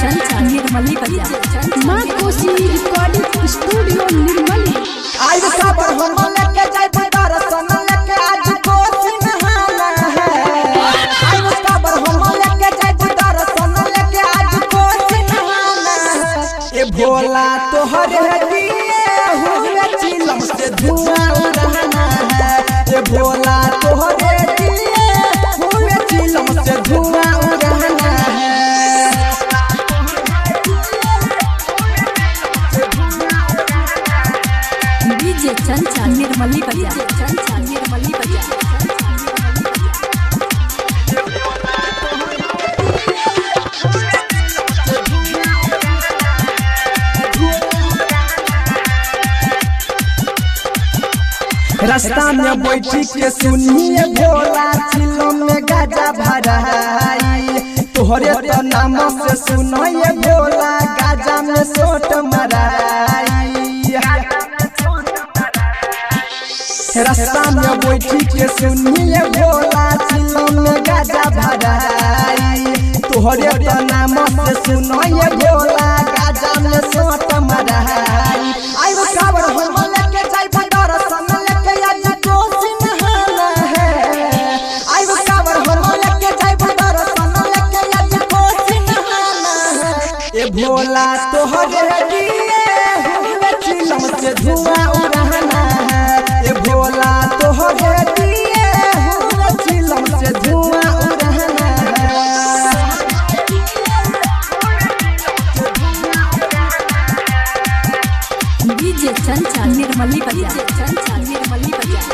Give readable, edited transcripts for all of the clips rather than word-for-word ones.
चंचल निर्मली बाजार मां कोसी recording studio Nirmali. आज खबर हम लेके जाए दर्शन लेके आज कोसी नहाना है। आज खबर हम लेके जाए दर्शन लेके आज कोसी नहाना है। ए भोला तोहरे दिए हुए चिलम से धुआं उड़ाना है। ए भोला तोहरे दिए हुए चिलम से धुआं उड़ाना है। डीजे चंचल निर्मली बाजार चंचल निर्मली बाजार। रास्ता में बैठी के सुनिए भोला चिलम में गाजा भराई। तोहरे तो नाम से सुनिए भोला गाजा में सोट मराई। रास्ता में बैठी के सुनिए भोला चिलम में गाजा भराई। तोहरे तो नाम से सुनिए भोला गाजा में सोट मराई। आई वो खबर हम लेके जाई दर्शन लेके आज कोसी नहाना है। आई वो खबर हम लेके जाई दर्शन लेके आज कोसी नहाना है। ए भोला तोहरे दिए हुए चिलम से धुआं उड़ाना है। ए भोला तोहरे दिए हुए चिलम से धुआं उड़ाना है। डीजे चंचल निर्मली बाजार चंचल निर्मली बाजार।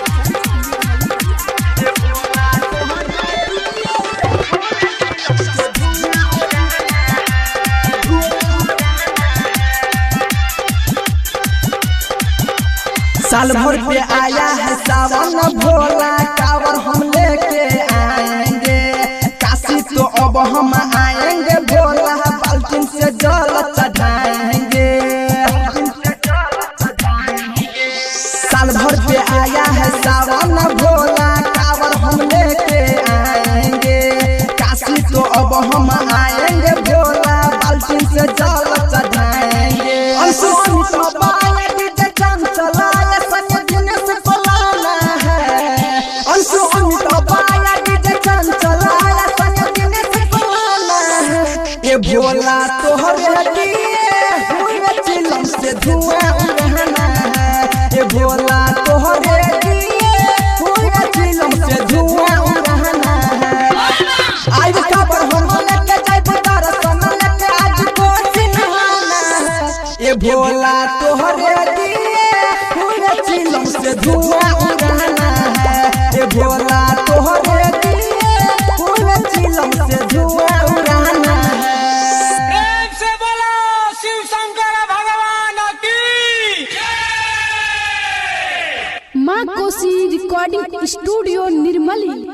साल भर पे आया है सावन भोला कावर हम लेके आएंगे। काशी तो अब हम आएंगे भोला बाल्टीन से जल चढ़ाएंगे। साल भर पे आया है सावन भोला कावर हम लेके आएंगे। काशी तो अब हम आएंगे भोला बाल्टीन से जल चढ़ाएंगे। भोला तोहरे दिए हुए चिलम से धुआं उड़ाना है। ए भोला तोहरे दिए हुए चिलम से धुआं उड़ाना है। आज खबर हम लेके जाए दर्शन लेके आज कोसी नहाना है। ए भोला तोहरे दिए हुए चिलम से धुआं उड़ाना है। ए भोला तोहरे दिए हुए चिलम से धुआं उड़ाना है। मां कोसी रिकॉर्डिंग स्टूडियो निर्मली।